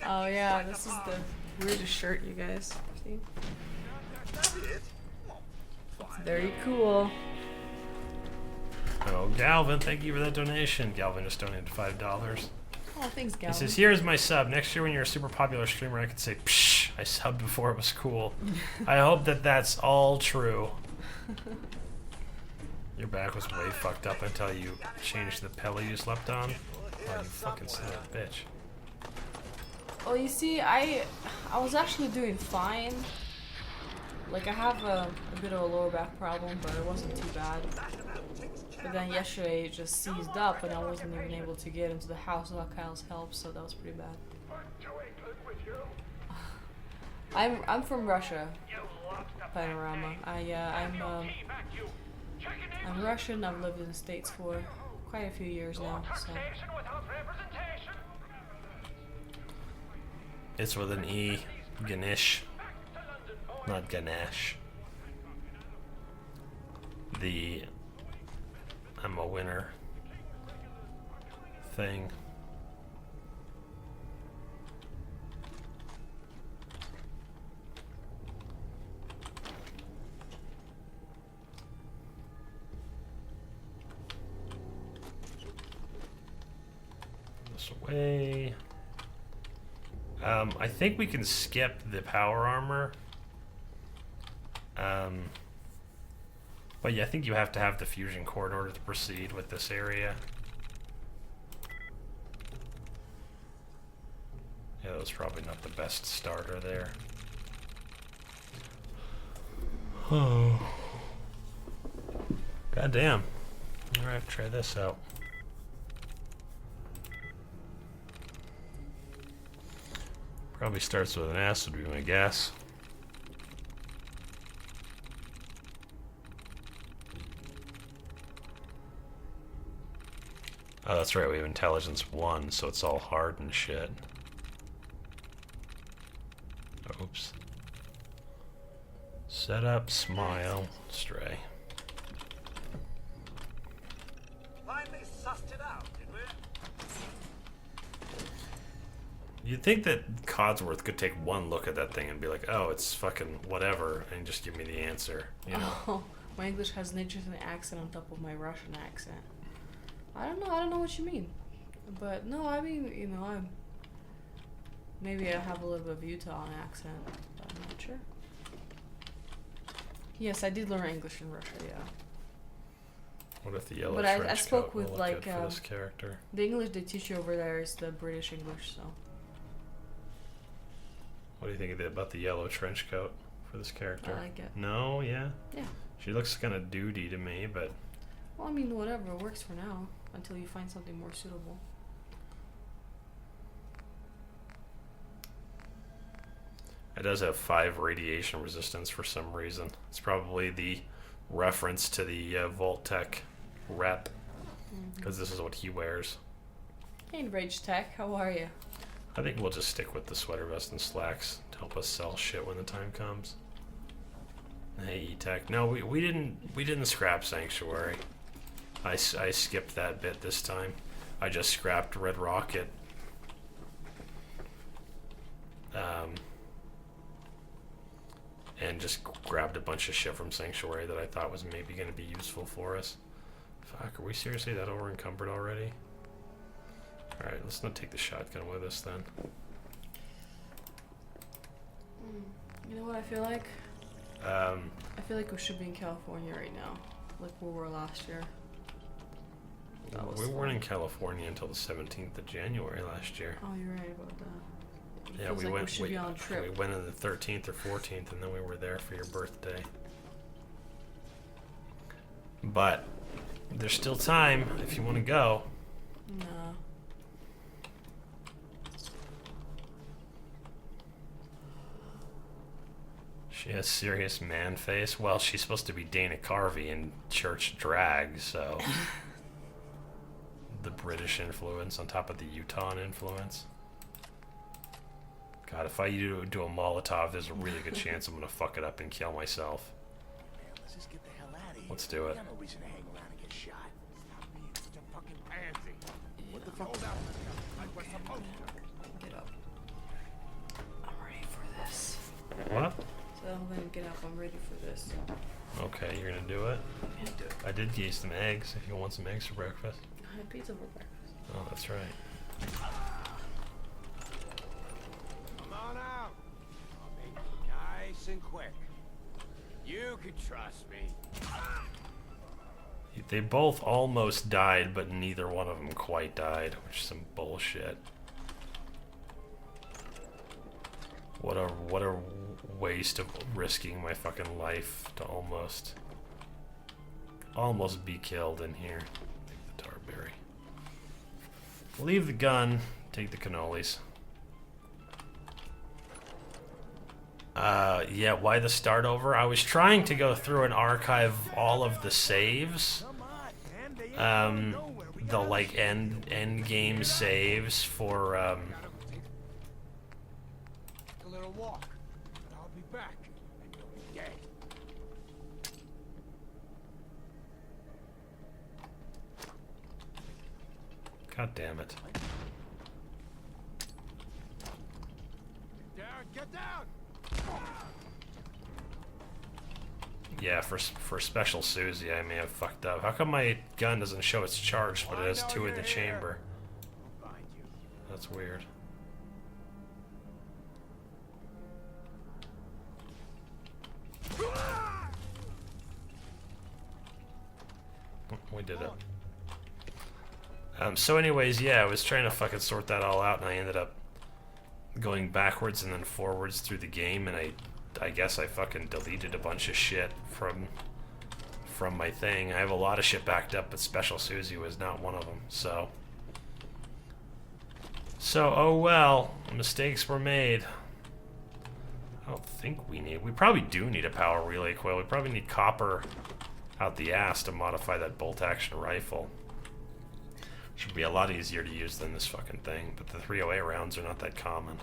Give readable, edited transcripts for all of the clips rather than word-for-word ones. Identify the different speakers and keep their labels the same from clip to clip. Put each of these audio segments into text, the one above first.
Speaker 1: Oh yeah, this is the weirdest shirt, you guys. See? It's very cool.
Speaker 2: Oh, Galvin, thank you for that donation. Galvin just donated $5.
Speaker 1: Oh, thanks, Galvin.
Speaker 2: He says, here's my sub. Next year when you're a super popular streamer, I could say, psh, I subbed before it was cool. I hope that that's all true. Your back was way fucked up until you changed the pillow you slept on. Oh, you fucking son of a bitch.
Speaker 1: Well, you see, I was actually doing fine. Like, I have a bit of a lower back problem, but it wasn't too bad. But then yesterday it just seized up and I wasn't even able to get into the house without Kyle's help, so that was pretty bad. I'm from Russia, Panorama. I'm Russian. I've lived in the States for quite a few years now. So.
Speaker 2: It's with an E, Ganesh, not Ganesh. The I'm a winner thing. This way. I think we can skip the power armor. But yeah, I think you have to have the fusion core in order to proceed with this area. Yeah, that was probably not the best starter there. Oh. Goddamn. Alright, try this out. Probably starts with an S would be my guess. Oh, that's right, we have intelligence 1, so it's all hard and shit. Oops. Set up, smile, stray.
Speaker 3: Finally sussed it out, did we?
Speaker 2: You'd think that Codsworth could take one look at that thing and be like, oh, it's fucking whatever, and just give me the answer, you know?
Speaker 1: Oh, my English has an interesting accent on top of my Russian accent. I don't know what you mean. But no, I mean, you know, maybe I have a little bit of Utah accent, but I'm not sure. Yes, I did learn English in Russia, yeah.
Speaker 2: What if the yellow
Speaker 1: But
Speaker 2: trench
Speaker 1: I spoke
Speaker 2: coat
Speaker 1: with
Speaker 2: will
Speaker 1: like
Speaker 2: look good for this character?
Speaker 1: the English they teach you over there is the British English, so.
Speaker 2: What do you think about the yellow trench coat for this character?
Speaker 1: I like it.
Speaker 2: No, yeah?
Speaker 1: Yeah.
Speaker 2: She looks kind of duty to me, but...
Speaker 1: Well, I mean, whatever, it works for now, until you find something more suitable.
Speaker 2: It does have 5 radiation resistance for some reason. It's probably the reference to the Voltec rep, because this is what he wears.
Speaker 1: Hey, Rage Tech, how are you?
Speaker 2: I think we'll just stick with the sweater vest and slacks to help us sell shit when the time comes. Hey, E-Tech. No, we didn't scrap Sanctuary. I skipped that bit this time. I just scrapped Red Rocket. And just grabbed a bunch of shit from Sanctuary that I thought was maybe going to be useful for us. Fuck, are we seriously that over encumbered already? Alright, let's not take the shotgun with us then.
Speaker 1: You know what I feel like? I feel like we should be in California right now, like we were last year.
Speaker 2: We weren't in California until the 17th of January last year.
Speaker 1: Oh, you're right about that. It
Speaker 2: Yeah,
Speaker 1: feels
Speaker 2: we
Speaker 1: like
Speaker 2: went.
Speaker 1: we should be on a trip.
Speaker 2: We went on the 13th or 14th, and then we were there for your birthday. But there's still time if you want to go.
Speaker 1: No.
Speaker 2: She has serious man face. Well, she's supposed to be Dana Carvey in church drag, so the British influence on top of the Utah influence. God, if I do a Molotov, there's a really good chance I'm gonna fuck it up and kill myself.
Speaker 3: Man, let's just get the hell out of here.
Speaker 2: Let's do it.
Speaker 3: We got no reason to hang around and get shot. Stop being such a fucking pansy. What the fuck? Hold out. Like we're supposed to.
Speaker 1: Get up. I'm ready for this.
Speaker 2: Okay, you're gonna do it?
Speaker 1: Yeah, do it.
Speaker 2: I did get you some eggs if you want some eggs for breakfast.
Speaker 1: I had pizza for breakfast.
Speaker 2: Oh, that's right.
Speaker 3: Come on out. I'll make it nice and quick. You can trust me.
Speaker 2: They both almost died, but neither one of them quite died, which is some bullshit. What a waste of risking my fucking life to almost be killed in here. Take the tarberry. Leave the gun, take the cannolis. Yeah, why the start over? I was trying to go through and archive all of the saves. The like end game saves for
Speaker 3: A little walk. But I'll be back. And you'll be dead.
Speaker 2: God damn it.
Speaker 3: Get down, get down!
Speaker 2: Yeah, for Special Susie, I may have fucked up. How come my gun doesn't show it's charged, but it has 2 in the chamber?
Speaker 3: I'll find you.
Speaker 2: That's weird. We did it. So anyways, yeah, I was trying to fucking sort that all out, and I ended up going backwards and then forwards through the game, and I guess I fucking deleted a bunch of shit from my thing. I have a lot of shit backed up, but Special Susie was not one of them, so oh well, mistakes were made. I don't think we probably do need a power relay coil. We probably need copper out the ass to modify that bolt action rifle. Should be a lot easier to use than this fucking thing, but the 308 rounds are not that common.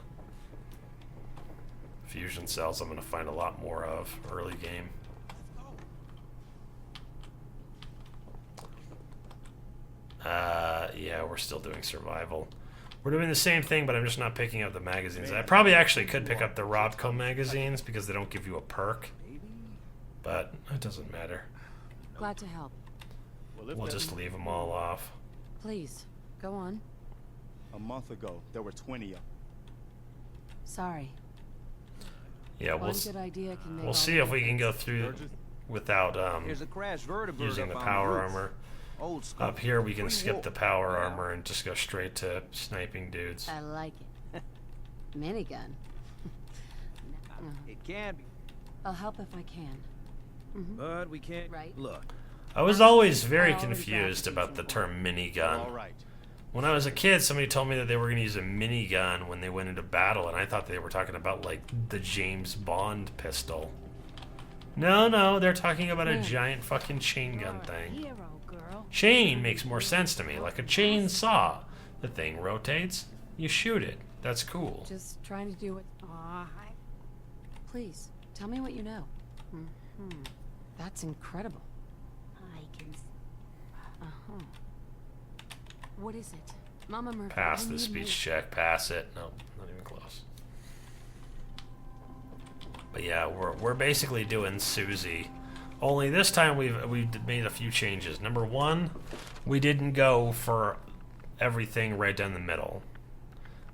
Speaker 2: Fusion cells I'm going to find a lot more of early game. Yeah, we're still doing survival. We're doing the same thing, but I'm just not picking up the magazines. I probably actually could pick up the Robco magazines because they don't give you a perk, but it doesn't matter.
Speaker 4: Glad to help.
Speaker 2: We'll just leave them all off.
Speaker 4: Please, go on.
Speaker 5: A month ago, there were 20 of.
Speaker 4: Sorry.
Speaker 2: Yeah,
Speaker 4: One good idea can make
Speaker 2: we'll
Speaker 4: all
Speaker 2: see
Speaker 4: the
Speaker 2: if we can go through without
Speaker 6: Here's a crash vertebrate
Speaker 2: using the
Speaker 6: up on
Speaker 2: power
Speaker 6: roof.
Speaker 2: armor.
Speaker 6: Old school.
Speaker 2: Up here we can
Speaker 6: Free
Speaker 2: skip
Speaker 6: wolf.
Speaker 2: the power armor and just go straight to sniping dudes.
Speaker 4: I like it. Minigun.
Speaker 6: It can be,
Speaker 4: I'll help if I can.
Speaker 6: but we can't.
Speaker 4: Right.
Speaker 6: Look,
Speaker 2: I was always very
Speaker 4: I already
Speaker 2: confused
Speaker 4: got
Speaker 2: about the term
Speaker 5: All
Speaker 2: minigun.
Speaker 5: right.
Speaker 2: When I was a kid, somebody told me that they were going to use a minigun when they went into battle, and I thought they were talking about, like, the James Bond pistol. No, they're talking about a
Speaker 4: Yeah.
Speaker 2: giant fucking chain gun thing.
Speaker 4: Hero girl.
Speaker 2: Chain makes more sense to me, like a chainsaw. The thing rotates, you shoot it. That's cool.
Speaker 4: Just trying to do it. Please, tell me what you know. That's incredible. I can. What is it, Mama Murphy?
Speaker 2: Pass
Speaker 4: I
Speaker 2: the
Speaker 4: need
Speaker 2: speech
Speaker 4: more.
Speaker 2: check. Pass it. Nope, not even close. But yeah, we're basically doing Susie. Only this time we've made a few changes. Number one, we didn't go for everything right down the middle.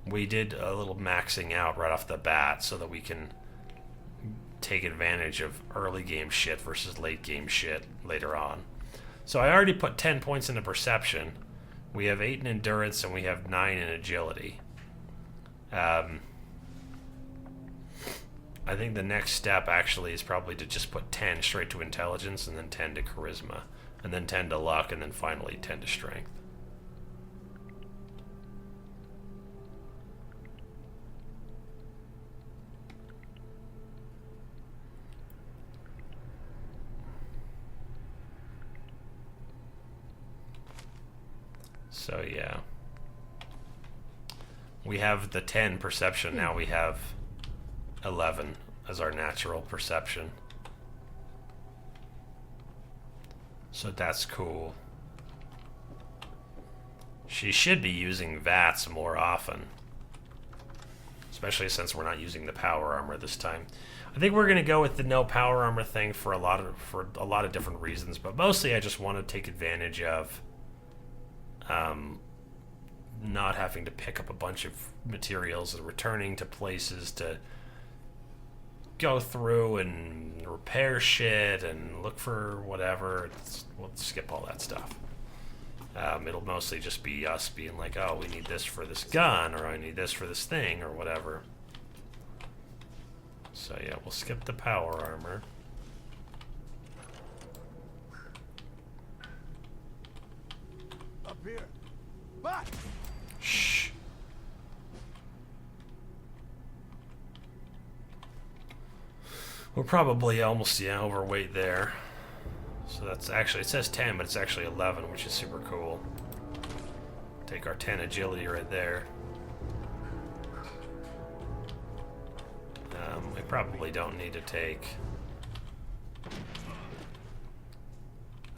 Speaker 2: We did a little maxing out right off the bat so that we can take advantage of early game shit versus late game shit later on. So I already put 10 points into perception. We have 8 in endurance and we have 9 in agility. I think the next step actually is probably to just put 10 straight to intelligence and then 10 to charisma and then 10 to luck and then finally 10 to strength. So yeah, we have the 10 perception, now we have 11 as our natural perception. So that's cool. She should be using VATS more often. especially since we're not using the power armor this time. I think we're gonna go with the no power armor thing for a lot of different reasons, but mostly I just want to take advantage of not having to pick up a bunch of materials and returning to places to go through and repair shit and look for whatever. We'll skip all that stuff. It'll mostly just be us being like, oh, we need this for this gun, or I need this for this thing, or whatever. So yeah, we'll skip the power armor.
Speaker 3: Up here. But
Speaker 2: Shh. We're probably almost, yeah, overweight there. So that's actually, it says 10, but it's actually 11, which is super cool. Take our 10 agility right there. We probably don't need to take...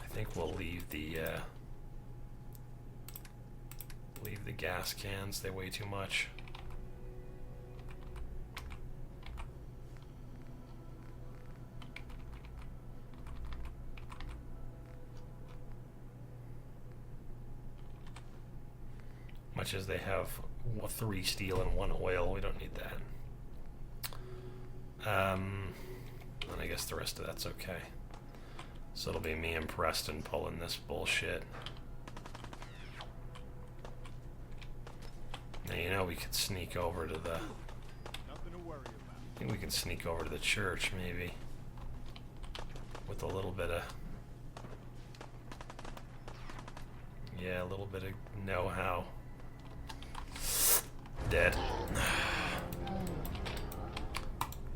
Speaker 2: I think we'll leave the gas cans. They weigh too much. Much as they have 3 steel and 1 oil, we don't need that. And I guess the rest of that's okay. So it'll be me and Preston pulling this bullshit. Now, you know, we could sneak over to the...
Speaker 5: Nothing to worry about.
Speaker 2: I think we can sneak over to the church, maybe. With a little bit of... Yeah, a little bit of know-how. Dead.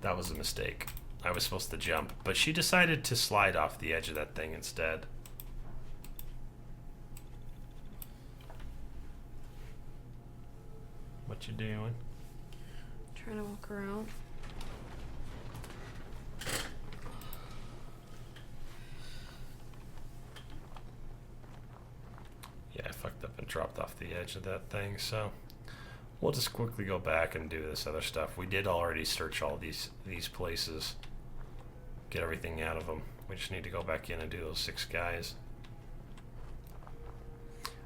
Speaker 2: That was a mistake. I was supposed to jump, but she decided to slide off the edge of that thing instead. What you doing?
Speaker 1: Trying to walk around.
Speaker 2: Yeah, I fucked up and dropped off the edge of that thing, so we'll just quickly go back and do this other stuff. We did already search all these places, get everything out of them. We just need to go back in and do those 6 guys.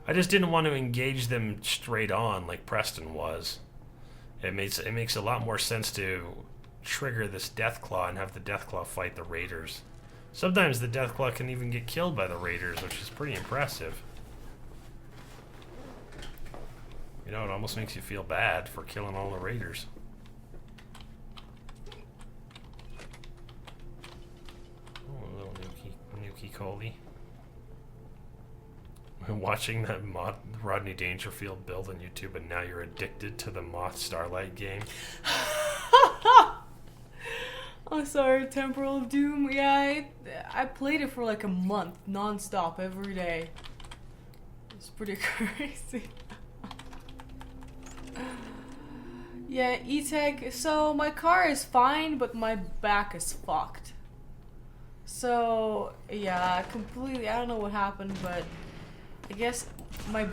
Speaker 2: I just didn't want to engage them straight on like Preston was. It makes a lot more sense to trigger this Deathclaw and have the Deathclaw fight the Raiders. Sometimes the Deathclaw can even get killed by the Raiders, which is pretty impressive. You know, it almost makes you feel bad for killing all the Raiders. Oh, a little Nuki Coley. Watching that Rodney Dangerfield build on YouTube, and now you're addicted to the Moth Starlight game.
Speaker 1: Oh, sorry, Temporal of Doom. Yeah, I played it for like a month, non-stop, every day. It's pretty crazy. Yeah, E-Tech. So my car is fine, but my back is fucked. So yeah, completely. I don't know what happened, but I guess my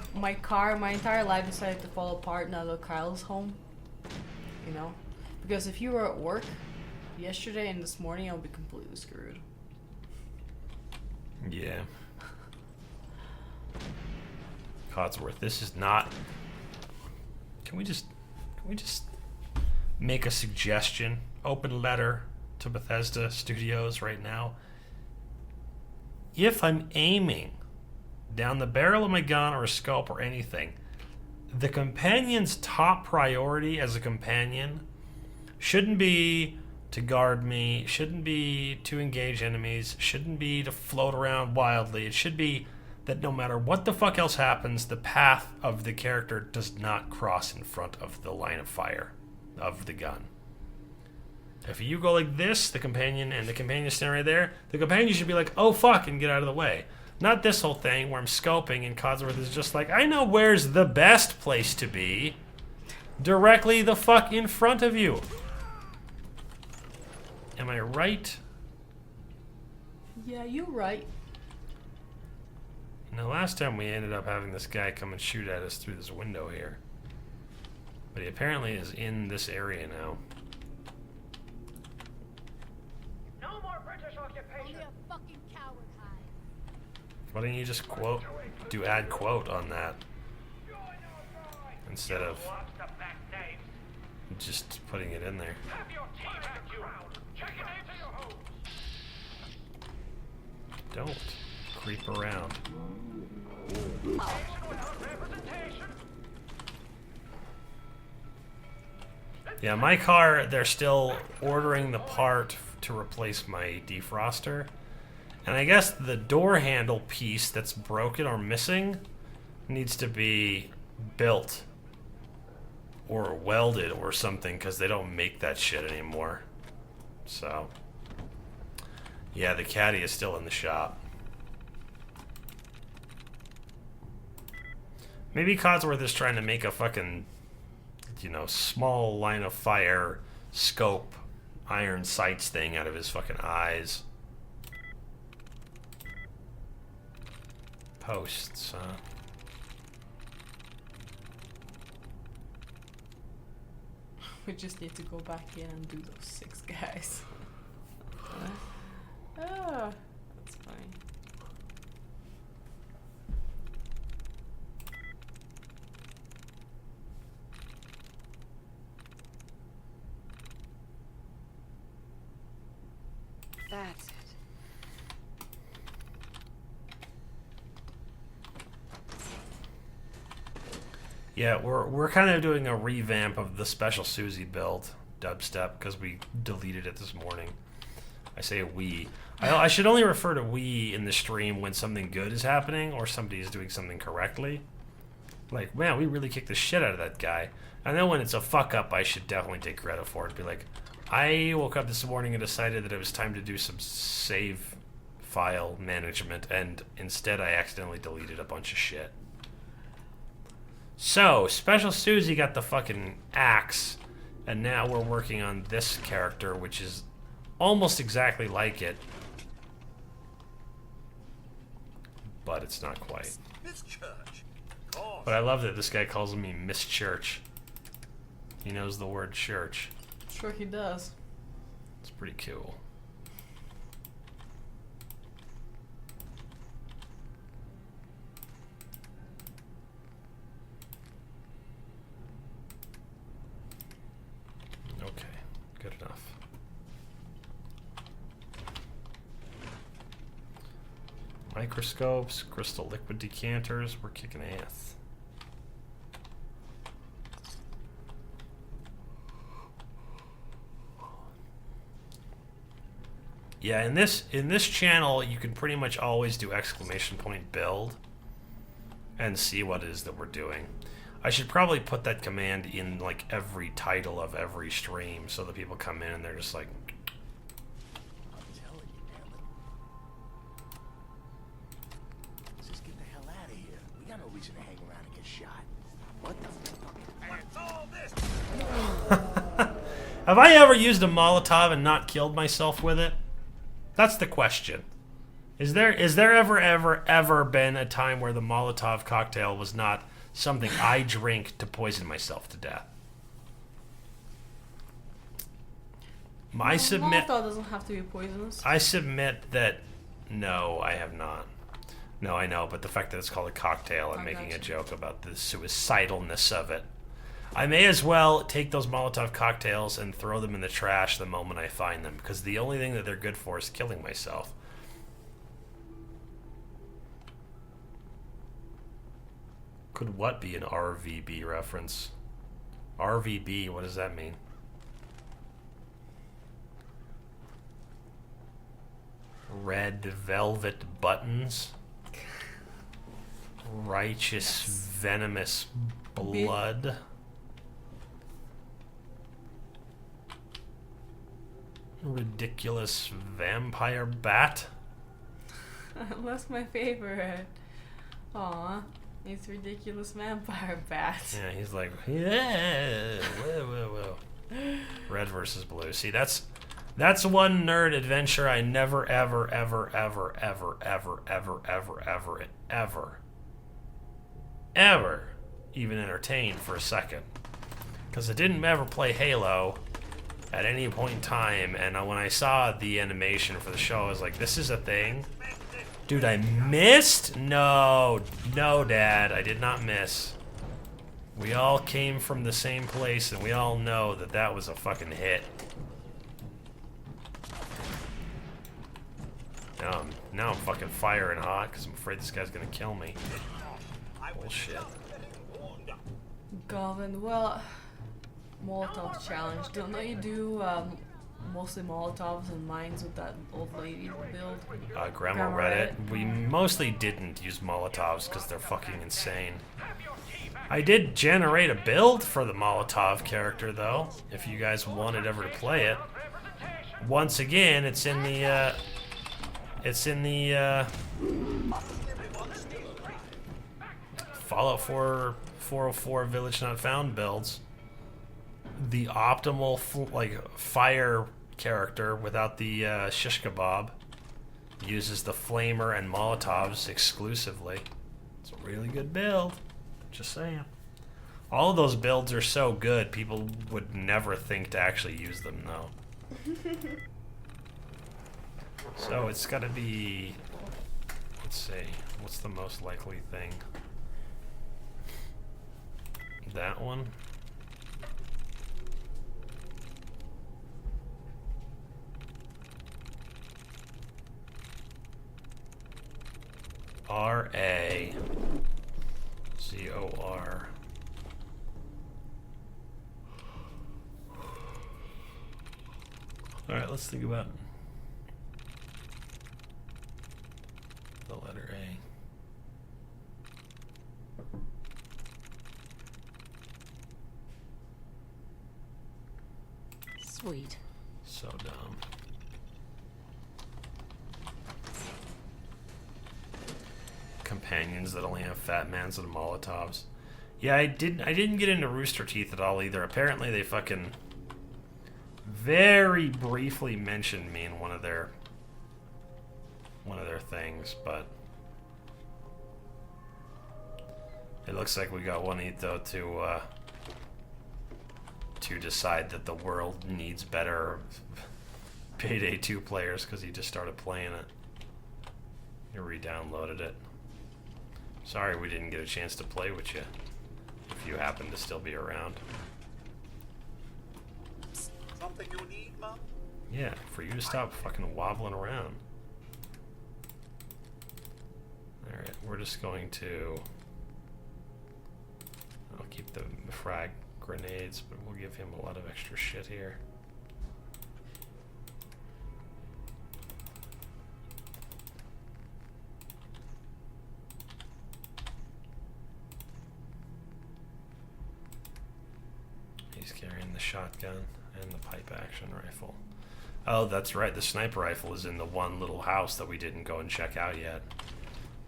Speaker 1: entire life decided to fall apart now that Kyle's home. You know, because if you were at work yesterday and this morning, I'll be completely screwed.
Speaker 2: Yeah. Codsworth, this is not... Can we just make a suggestion? Open letter to Bethesda Studios right now. If I'm aiming down the barrel of my gun or a scope or anything, the companion's top priority as a companion shouldn't be to guard me, shouldn't be to engage enemies, shouldn't be to float around wildly. It should be that no matter what the fuck else happens, the path of the character does not cross in front of the line of fire of the gun. If you go like this, the companion standing right there, the companion should be like, oh fuck, and get out of the way. Not this whole thing where I'm scoping and Codsworth is just like, I know where's the best place to be. Directly the fuck in front of you. Am I right?
Speaker 1: Yeah, you're right.
Speaker 2: Now last time we ended up having this guy come and shoot at us through this window here. But he apparently is in this area now.
Speaker 7: No more British occupation.
Speaker 4: Only a fucking coward hide.
Speaker 2: Why didn't you just add quote on that instead of just putting it in there?
Speaker 7: Have your tea back, you. Check it into your home.
Speaker 2: Don't creep around. Yeah, my car, they're still ordering the part to replace my defroster. And I guess the door handle piece that's broken or missing needs to be built or welded or something, because they don't make that shit anymore. So, yeah, the caddy is still in the shop. Maybe Codsworth is trying to make a fucking, you know, small line of fire scope iron sights thing out of his fucking eyes. Posts, huh?
Speaker 1: We just need to go back in and do those 6 guys. Ah, that's funny.
Speaker 4: That's it.
Speaker 2: Yeah, we're kind of doing a revamp of the Special Susie build, dubstep, because we deleted it this morning. I say we. I should only refer to we in the stream when something good is happening or somebody is doing something correctly. Like, man, we really kicked the shit out of that guy. And then when it's a fuck up, I should definitely take credit for it. Be like, I woke up this morning and decided that it was time to do some save file management, and instead I accidentally deleted a bunch of shit. So, Special Susie got the fucking axe, and now we're working on this character, which is almost exactly like it. But it's not quite.
Speaker 3: Miss Church.
Speaker 2: But I love that this guy calls me Miss Church. He knows the word church.
Speaker 1: Sure he does.
Speaker 2: It's pretty cool. Okay, good enough. Microscopes, crystal liquid decanters, we're kicking ass. Yeah, in this channel, you can pretty much always do exclamation point build and see what it is that we're doing. I should probably put that command in like every title of every stream so that people come in and they're just like,
Speaker 3: I'm telling you, damn it. Let's just get the hell out of here. We got no reason to hang around and get shot. What the fuck? And it's all this.
Speaker 2: have I ever used a Molotov and not killed myself with it? That's the question. Is there ever been a time where the Molotov cocktail was not something I drink to poison myself to death? I submit.
Speaker 1: Molotov doesn't have to be poisonous.
Speaker 2: I submit that no, I have not. No, I know, but the fact that it's called a cocktail, I'm making a joke about the suicidalness of it. I may as well take those Molotov cocktails and throw them in the trash the moment I find them, because the only thing that they're good for is killing myself. Could what be an RVB reference? RVB, what does that mean? Red velvet buttons? Righteous, venomous blood? Ridiculous vampire bat?
Speaker 1: That's my favorite. Aw, it's ridiculous vampire bat.
Speaker 2: Yeah, he's like, yeah, whoa. Red versus blue. See, that's one nerd adventure I never, ever even entertained for a second. Because I didn't ever play Halo at any point in time, and when I saw the animation for the show, I was like, this is a thing? Dude, I missed? No, Dad, I did not miss. We all came from the same place, and we all know that that was a fucking hit. Now I'm fucking firing hot, because I'm afraid this guy's gonna kill me. Bullshit.
Speaker 1: Gavin, well, Molotov challenge. Don't know you do mostly Molotovs and mines with that old lady build?
Speaker 2: Grandma Reddit. We mostly didn't use Molotovs because they're fucking insane. I did generate a build for the Molotov character, though, if you guys wanted ever to play it. Once again, it's in the Fallout 4 404 Village Not Found builds. The optimal fire character without the shish kebab uses the flamer and Molotovs exclusively. It's a really good build. Just saying. All of those builds are so good, people would never think to actually use them, though. So it's got to be. Let's see. What's the most likely thing? That one. RAZOR. Alright, let's think about the letter A.
Speaker 4: Sweet.
Speaker 2: So dumb. Companions that only have fat mans and Molotovs. Yeah, I didn't get into Rooster Teeth at all either. Apparently they fucking very briefly mentioned me in one of their things, but it looks like we got Juanito to decide that the world needs better Payday 2 players because he just started playing it. He re-downloaded it. Sorry we didn't get a chance to play with you, if you happen to still be around.
Speaker 3: Something you need, Mom?
Speaker 2: Yeah, for you to stop fucking wobbling around. Alright, we're just going to... I'll keep the frag grenades, but we'll give him a lot of extra shit here. He's carrying the shotgun and the pipe action rifle. Oh, that's right, the sniper rifle is in the one little house that we didn't go and check out yet.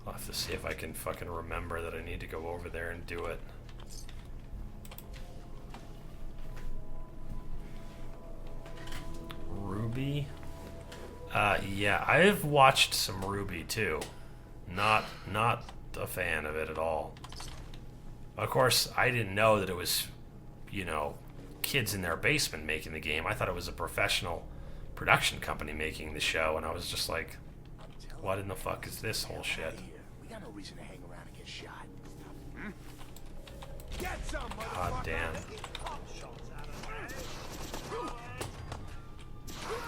Speaker 2: I'll have to see if I can fucking remember that I need to go over there and do it. Ruby? Yeah, I've watched some Ruby too. Not a fan of it at all. Of course, I didn't know that it was, you know, kids in their basement making the game. I thought it was a professional production company making the show, and I was just like, what in the fuck is this whole shit?
Speaker 3: We got no reason to hang around and get shot.
Speaker 5: Get some,
Speaker 2: God damn.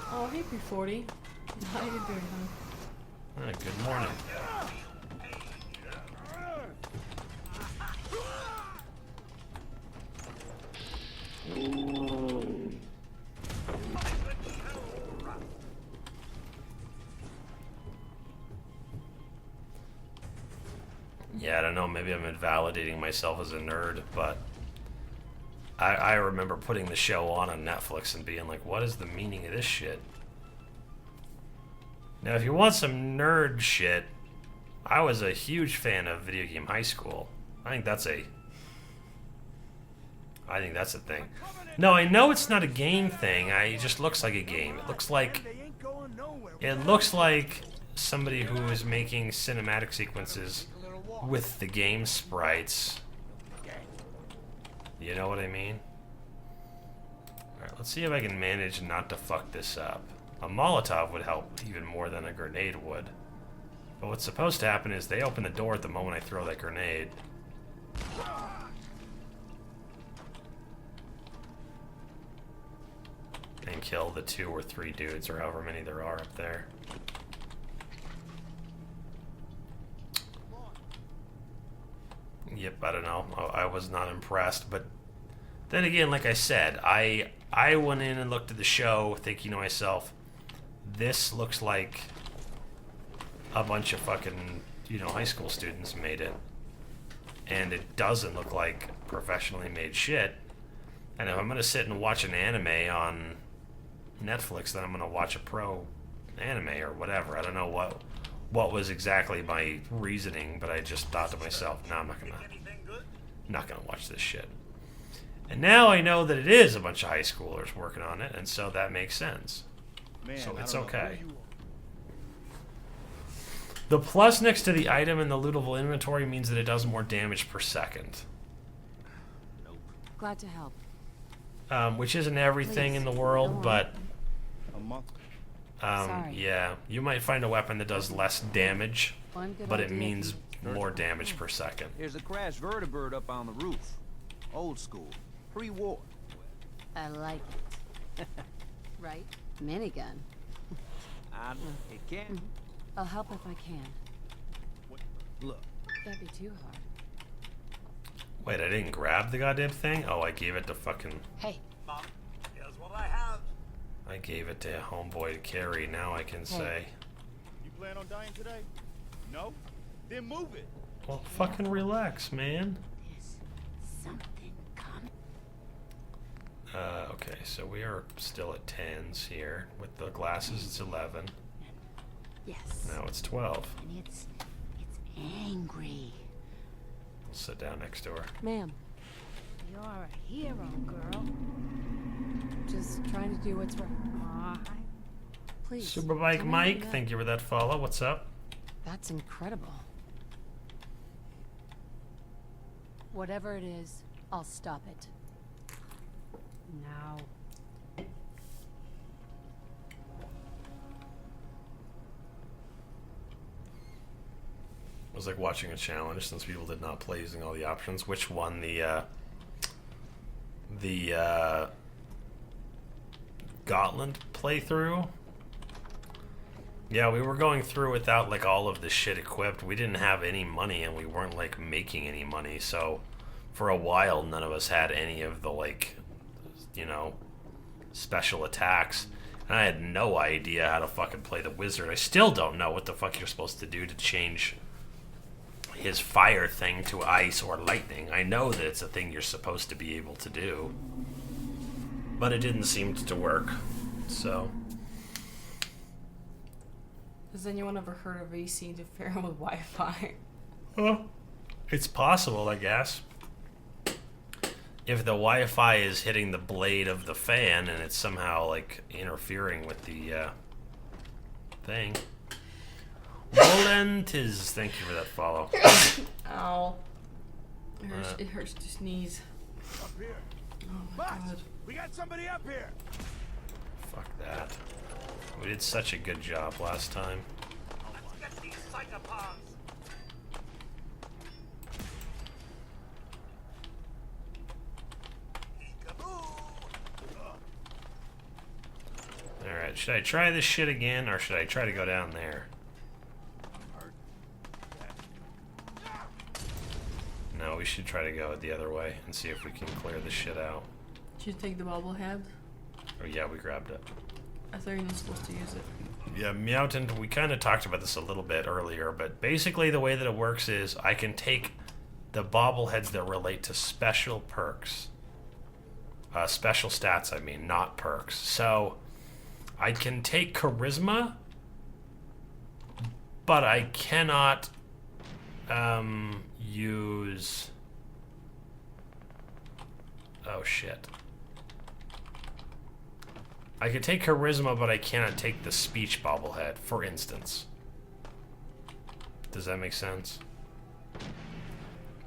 Speaker 1: Oh, hey P40. How you doing, huh?
Speaker 2: Good morning. Yeah, I don't know, maybe I'm invalidating myself as a nerd, but I remember putting the show on Netflix and being like, what is the meaning of this shit? Now, if you want some nerd shit, I was a huge fan of Video Game High School. I think that's a thing. No, I know it's not a game thing. It just looks like a game. It looks like somebody who is making cinematic sequences with the game sprites. You know what I mean? Let's see if I can manage not to fuck this up. A Molotov would help even more than a grenade would. But what's supposed to happen is they open the door at the moment I throw that grenade. And kill the 2 or 3 dudes, or however many there are up there. Yep, I don't know. I was not impressed, but then again, like I said, I went in and looked at the show thinking to myself, this looks like a bunch of fucking, you know, high school students made it. And it doesn't look like professionally made shit. And if I'm gonna sit and watch an anime on Netflix, then I'm gonna watch a pro anime or whatever. I don't know what was exactly my reasoning, but I just thought to myself, no, I'm not gonna watch this shit. And now I know that it is a bunch of high schoolers working on it, and so that makes sense.
Speaker 6: Man,
Speaker 2: So
Speaker 6: I
Speaker 2: it's
Speaker 6: don't know
Speaker 2: okay.
Speaker 6: who you are.
Speaker 2: The plus next to the item in the lootable inventory means that it does more damage per second.
Speaker 4: Glad to help.
Speaker 2: Which isn't everything in the world, but
Speaker 6: A month.
Speaker 4: Sorry.
Speaker 2: yeah, you might find a weapon that does less damage,
Speaker 4: One good
Speaker 2: but it
Speaker 4: idea
Speaker 2: means
Speaker 4: can-
Speaker 2: more damage per second.
Speaker 6: There's a crashed vertibird up on the roof. Old school. Pre-war.
Speaker 4: I like it. Right? Minigun.
Speaker 6: It can.
Speaker 4: I'll help if I can.
Speaker 6: Look.
Speaker 4: Can't be too hard.
Speaker 2: Wait, I didn't grab the goddamn thing? Oh, I gave it to fucking...
Speaker 4: Hey,
Speaker 3: Here's what I have.
Speaker 2: I gave it to homeboy to carry. Now I can say...
Speaker 5: You plan on dying today? No? Then move it.
Speaker 2: Well, fucking relax, man.
Speaker 4: there's something coming.
Speaker 2: Okay, so we are still at 10s here. With the glasses, it's 11.
Speaker 4: Yes.
Speaker 2: Now it's 12.
Speaker 4: And it's angry.
Speaker 2: We'll sit down next to her.
Speaker 4: Ma'am.
Speaker 8: You're a hero, girl.
Speaker 4: Just trying to do what's right. Please.
Speaker 2: Superbike
Speaker 4: tell me
Speaker 2: Mike,
Speaker 4: what you
Speaker 2: thank you for that follow. What's up?
Speaker 4: got. That's incredible. Whatever it is, I'll stop it.
Speaker 8: Now.
Speaker 2: It was like watching a challenge since people did not play using all the options. Which one? The Gotland playthrough? Yeah, we were going through without like all of the shit equipped. We didn't have any money and we weren't like making any money. So for a while, none of us had any of the like, you know, special attacks. And I had no idea how to fucking play the wizard. I still don't know what the fuck you're supposed to do to change his fire thing to ice or lightning. I know that it's a thing you're supposed to be able to do, but it didn't seem to work. So
Speaker 1: Has anyone ever heard of AC interfering with Wi-Fi?
Speaker 2: it's possible, I guess. If the Wi-Fi is hitting the blade of the fan and it's somehow like interfering with the thing. Volentiz, thank you for that follow.
Speaker 1: Ow. It hurts to sneeze.
Speaker 5: Up here.
Speaker 1: Oh my
Speaker 5: Boss,
Speaker 1: god.
Speaker 5: we got somebody up here.
Speaker 2: Fuck that. We did such a good job last time.
Speaker 3: Let's get these psychopaths.
Speaker 2: Alright, should I try this shit again or should I try to go down there? No, we should try to go the other way and see if we can clear this shit out.
Speaker 1: Did you take the bobblehead?
Speaker 2: Oh yeah, we grabbed it.
Speaker 1: I thought you were supposed to use it.
Speaker 2: Yeah, Meowton, we kind of talked about this a little bit earlier, but basically the way that it works is I can take the bobbleheads that relate to special perks. Special stats, I mean, not perks. So I can take charisma, but I cannot use... Oh shit. I could take charisma, but I cannot take the speech bobblehead, for instance. Does that make sense?